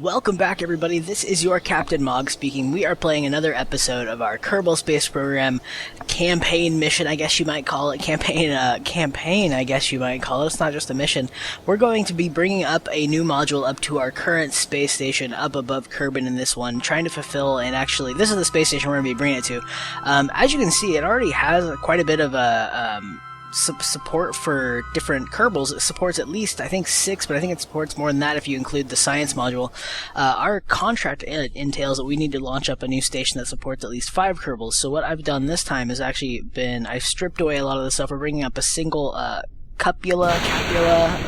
Welcome back, everybody. This is your Captain Mog speaking. We are playing another episode of our Kerbal Space Program campaign mission, I guess you might call it. Campaign, I guess you might call it. It's not just a mission. We're going to be bringing up a new module up to our current space station up above Kerbin in this one, trying to fulfill, and actually, this is the space station we're going to be bringing it to. As you can see, it already has quite a bit of a, support for different Kerbals. It supports at least, I think, 6, but I think it supports more than that if you include the science module. Our contract entails that we need to launch up a new station that supports at least 5 Kerbals. So what I've done this time has actually been, I've stripped away a lot of the stuff. We're bringing up a single capula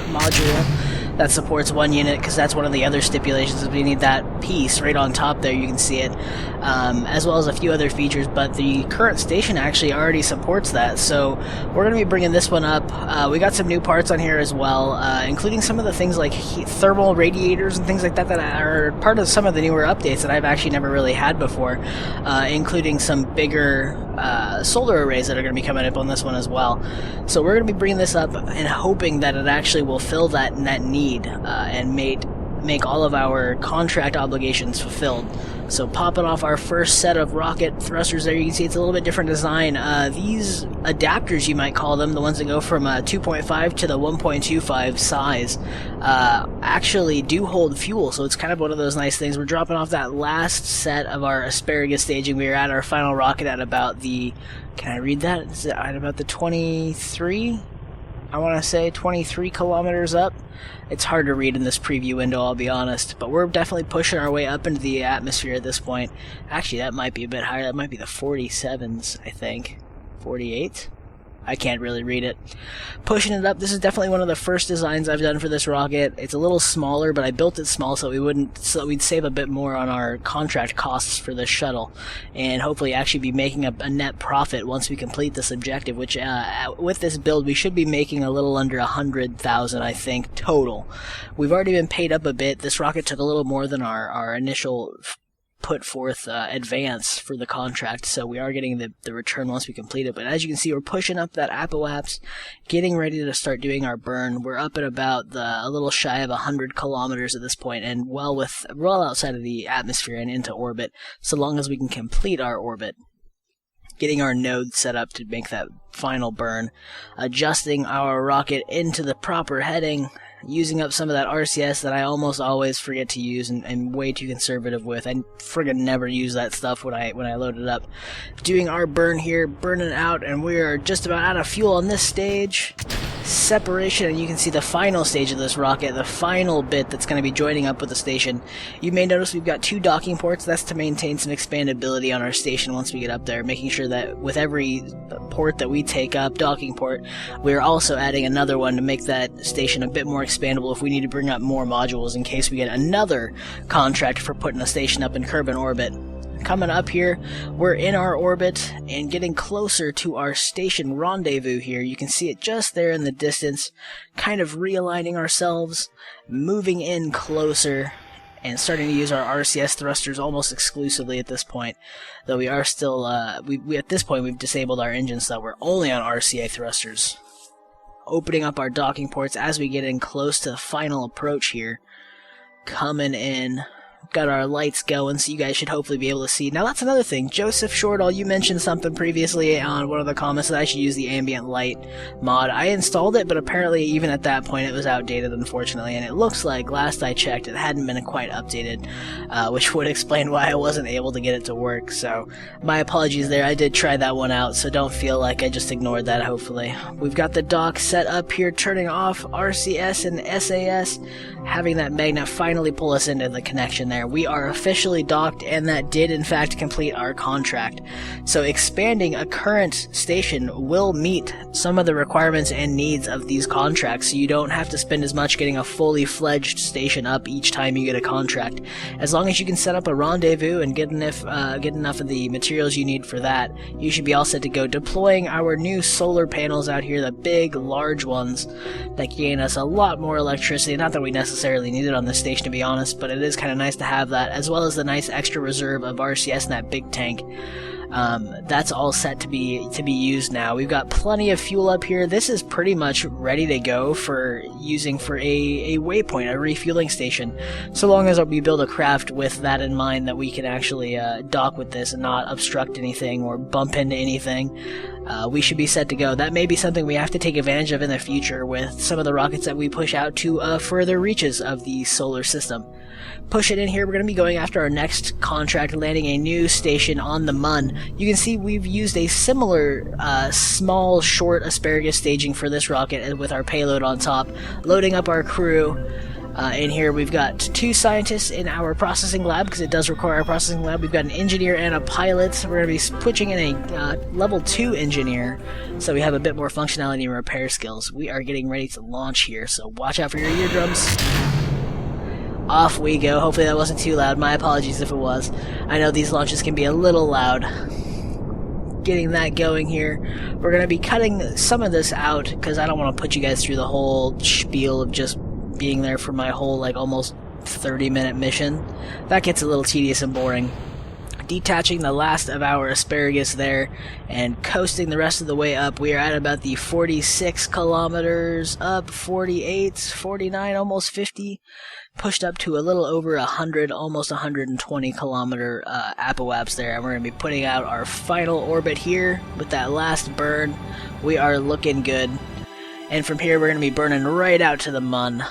module that supports 1 unit, because that's one of the other stipulations, is we need that piece right on top there. You can see it, as well as a few other features, but the current station actually already supports that, so we're going to be bringing this one up. We got some new parts on here as well, including some of the things like thermal radiators and things like that that are part of some of the newer updates that I've actually never really had before, including some bigger solar arrays that are going to be coming up on this one as well. So we're going to be bringing this up and hoping that it actually will fill that need and make all of our contract obligations fulfilled. So popping off our first set of rocket thrusters there, you can see it's a little bit different design. These adapters, you might call them, the ones that go from 2.5 to the 1.25 size, actually do hold fuel, so it's kind of one of those nice things. We're dropping off that last set of our asparagus staging. We are at our final rocket at about the, can I read that? Is it at about the 23? I want to say 23 kilometers up. It's hard to read in this preview window, I'll be honest, but we're definitely pushing our way up into the atmosphere at this point. Actually, that might be a bit higher. That might be the 47s, I think. 48? I can't really read it. Pushing it up. This is definitely one of the first designs I've done for this rocket. It's a little smaller, but I built it small so we'd save a bit more on our contract costs for this shuttle, and hopefully actually be making a net profit once we complete this objective, which with this build we should be making a little under 100,000, I think, total. We've already been paid up a bit. This rocket took a little more than our initial put forth advance for the contract, so we are getting the return once we complete it. But as you can see, we're pushing up that apoapse, getting ready to start doing our burn. We're up at about a little shy of 100 kilometers at this point, and well outside of the atmosphere and into orbit, so long as we can complete our orbit. Getting our node set up to make that final burn, adjusting our rocket into the proper heading, using up some of that RCS that I almost always forget to use and way too conservative with. I friggin' never use that stuff when I load it up. Doing our burn here, burning out, and we are just about out of fuel on this stage. Separation, and you can see the final stage of this rocket, the final bit that's going to be joining up with the station. You may notice we've got 2 docking ports. That's to maintain some expandability on our station once we get up there, making sure that with every port that we take up, docking port, we're also adding another one to make that station a bit more expandable if we need to bring up more modules in case we get another contract for putting a station up in Kerbin orbit. Coming up here, we're in our orbit and getting closer to our station rendezvous here. You can see it just there in the distance, kind of realigning ourselves, moving in closer, and starting to use our RCS thrusters almost exclusively at this point. Though we are still, at this point we've disabled our engines, so we're only on RCA thrusters. Opening up our docking ports as we get in close to the final approach here. Coming in. Got our lights going, so you guys should hopefully be able to see. Now that's another thing. Joseph Shortall, you mentioned something previously on one of the comments that I should use the ambient light mod. I installed it, but apparently even at that point it was outdated, unfortunately, and it looks like, last I checked, it hadn't been quite updated, which would explain why I wasn't able to get it to work. So my apologies there. I did try that one out, so don't feel like I just ignored that, hopefully. We've got the dock set up here, turning off RCS and SAS, having that magnet finally pull us into the connection there. We are officially docked, and that did in fact complete our contract. So expanding a current station will meet some of the requirements and needs of these contracts, so you don't have to spend as much getting a fully fledged station up each time you get a contract. As long as you can set up a rendezvous and get enough of the materials you need for that, you should be all set to go. Deploying our new solar panels out here, the big, large ones that gain us a lot more electricity. Not that we necessarily need it on this station, to be honest, but it is kind of nice to have that, as well as the nice extra reserve of RCS in that big tank. That's all set to be used now. We've got plenty of fuel up here. This is pretty much ready to go for using for a waypoint, a refueling station. So long as we build a craft with that in mind, that we can actually dock with this and not obstruct anything or bump into anything, we should be set to go. That may be something we have to take advantage of in the future with some of the rockets that we push out to further reaches of the solar system. Push it in here. We're going to be going after our next contract, landing a new station on the Mun. You can see we've used a similar small, short asparagus staging for this rocket with our payload on top, loading up our crew. In here we've got 2 scientists in our processing lab, because it does require a processing lab. We've got an engineer and a pilot. We're going to be switching in a level 2 engineer, so we have a bit more functionality and repair skills. We are getting ready to launch here, so watch out for your eardrums. Off we go. Hopefully that wasn't too loud. My apologies if it was. I know these launches can be a little loud. Getting that going here. We're going to be cutting some of this out, because I don't want to put you guys through the whole spiel of just being there for my whole, like, almost 30-minute mission. That gets a little tedious and boring. Detaching the last of our asparagus there and coasting the rest of the way up. We are at about the 46 kilometers up, 48, 49, almost 50. Pushed up to a little over 100, almost 120 kilometer apoaps there. And we're going to be putting out our final orbit here with that last burn. We are looking good. And from here we're going to be burning right out to the Mun.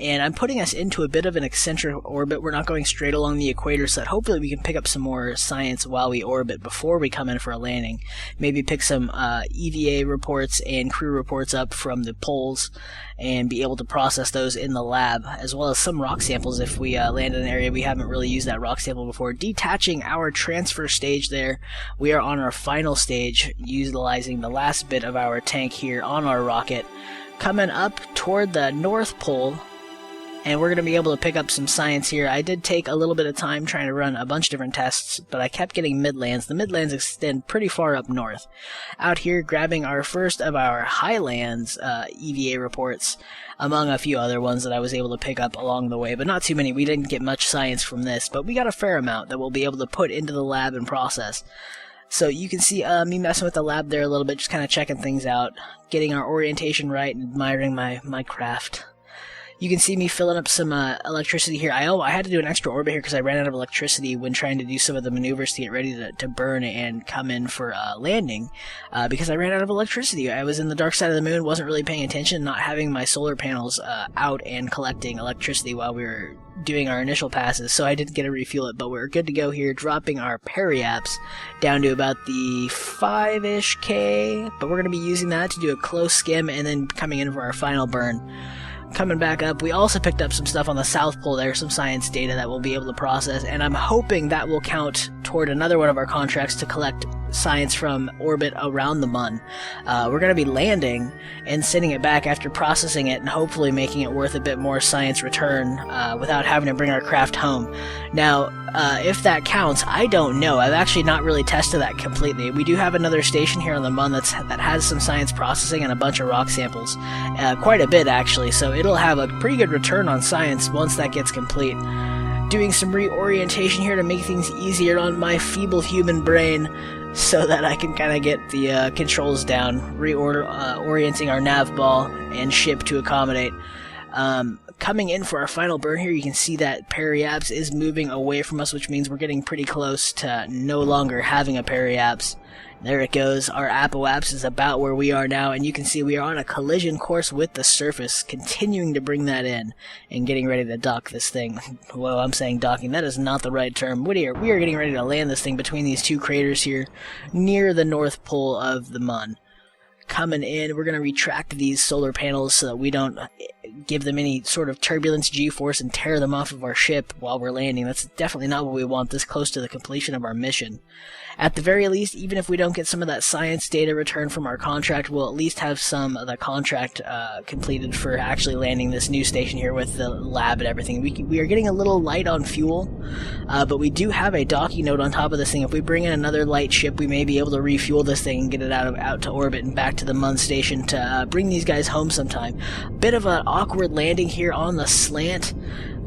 And I'm putting us into a bit of an eccentric orbit. We're not going straight along the equator, so that hopefully we can pick up some more science while we orbit before we come in for a landing. Maybe pick some EVA reports and crew reports up from the poles and be able to process those in the lab, as well as some rock samples if we land in an area we haven't really used that rock sample before. Detaching our transfer stage there, we are on our final stage, utilizing the last bit of our tank here on our rocket, coming up toward the North Pole. And we're going to be able to pick up some science here. I did take a little bit of time trying to run a bunch of different tests, but I kept getting midlands. The midlands extend pretty far up north. Out here grabbing our first of our highlands EVA reports, among a few other ones that I was able to pick up along the way, but not too many. We didn't get much science from this, but we got a fair amount that we'll be able to put into the lab and process. So you can see me messing with the lab there a little bit, just kind of checking things out, getting our orientation right, and admiring my craft. You can see me filling up some electricity here. I had to do an extra orbit here because I ran out of electricity when trying to do some of the maneuvers to get ready to burn and come in for landing, because I ran out of electricity. I was in the dark side of the moon, wasn't really paying attention, not having my solar panels out and collecting electricity while we were doing our initial passes, so I didn't get to refuel it, but we're good to go here, dropping our periaps down to about the 5-ish K, but we're going to be using that to do a close skim and then coming in for our final burn. Coming back up, we also picked up some stuff on the South Pole there, some science data that we'll be able to process, and I'm hoping that will count toward another one of our contracts to collect science from orbit around the Mun. We're going to be landing and sending it back after processing it and hopefully making it worth a bit more science return without having to bring our craft home. Now, if that counts, I don't know. I've actually not really tested that completely. We do have another station here on the Mun that has some science processing and a bunch of rock samples. Quite a bit, actually, so it'll have a pretty good return on science once that gets complete. Doing some reorientation here to make things easier on my feeble human brain so that I can kind of get the controls down, orienting our nav ball and ship to accommodate. Coming in for our final burn here, you can see that periaps is moving away from us, which means we're getting pretty close to no longer having a periaps. There it goes. Our apoaps is about where we are now, and you can see we are on a collision course with the surface, continuing to bring that in and getting ready to dock this thing. Whoa, I'm saying docking. That is not the right term. We are getting ready to land this thing between these two craters here near the North Pole of the Mun. Coming in, we're going to retract these solar panels so that we don't give them any sort of turbulence, G-force, and tear them off of our ship while we're landing. That's definitely not what we want this close to the completion of our mission. At the very least, even if we don't get some of that science data returned from our contract, we'll at least have some of the contract completed for actually landing this new station here with the lab and everything. We are getting a little light on fuel, but we do have a docking node on top of this thing. If we bring in another light ship, we may be able to refuel this thing and get it out to orbit and back to the Mun station to bring these guys home sometime. Bit of an awkward landing here on the slant.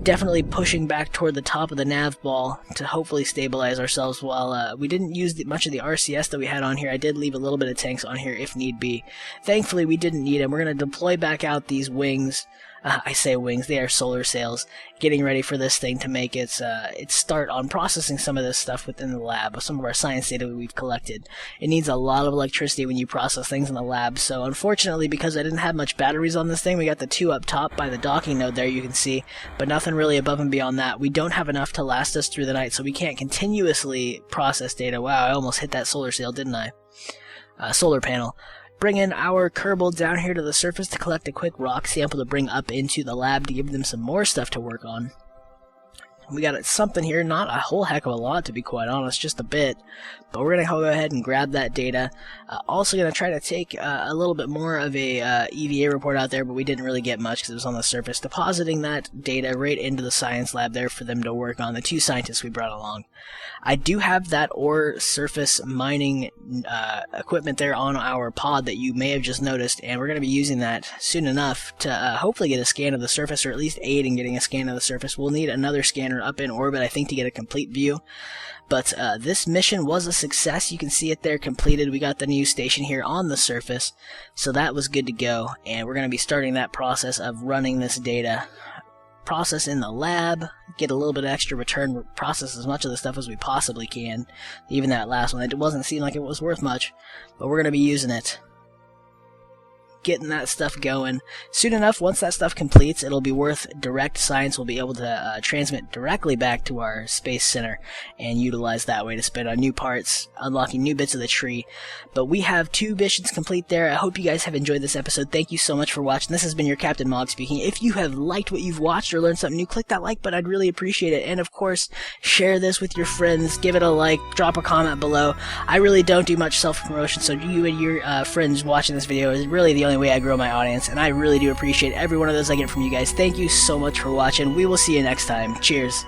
definitely pushing back toward the top of the nav ball to hopefully stabilize ourselves while we didn't use much of the RCS that we had on here. I did leave a little bit of tanks on here if need be. Thankfully, we didn't need them. We're going to deploy back out these wings. I say wings, they are solar sails, getting ready for this thing to make its start on processing some of this stuff within the lab, some of our science data we've collected. It needs a lot of electricity when you process things in the lab, so unfortunately, because I didn't have much batteries on this thing, we got the 2 up top by the docking node there, you can see, but nothing really above and beyond that. We don't have enough to last us through the night, so we can't continuously process data. Wow, I almost hit that solar sail, didn't I? Solar panel. Bring in our Kerbal down here to the surface to collect a quick rock sample to bring up into the lab to give them some more stuff to work on. We got something here, not a whole heck of a lot to be quite honest, just a bit, but we're going to go ahead and grab that data. Also going to try to take a little bit more of a EVA report out there, but we didn't really get much because it was on the surface. Depositing that data right into the science lab there for them to work on, the 2 scientists we brought along. I do have that ore surface mining equipment there on our pod that you may have just noticed, and we're going to be using that soon enough to hopefully get a scan of the surface, or at least aid in getting a scan of the surface. We'll need another scanner up in orbit, I think, to get a complete view. But this mission was a success. You can see it there completed. We got the new station here on the surface, so that was good to go. And we're going to be starting that process of running this data. Process in the lab, get a little bit of extra return, process as much of the stuff as we possibly can. Even that last one, it wasn't seem like it was worth much, but we're going to be using it. Getting that stuff going. Soon enough, once that stuff completes, it'll be worth direct science. We'll be able to transmit directly back to our space center and utilize that way to spin on new parts, unlocking new bits of the tree. But we have 2 missions complete there. I hope you guys have enjoyed this episode. Thank you so much for watching. This has been your Captain Mog speaking. If you have liked what you've watched or learned something new, click that like button. I'd really appreciate it. And of course, share this with your friends. Give it a like. Drop a comment below. I really don't do much self-promotion, so you and your friends watching this video is really the only way I grow my audience, and I really do appreciate every one of those I get from you guys. Thank you so much for watching. We will see you next time. Cheers.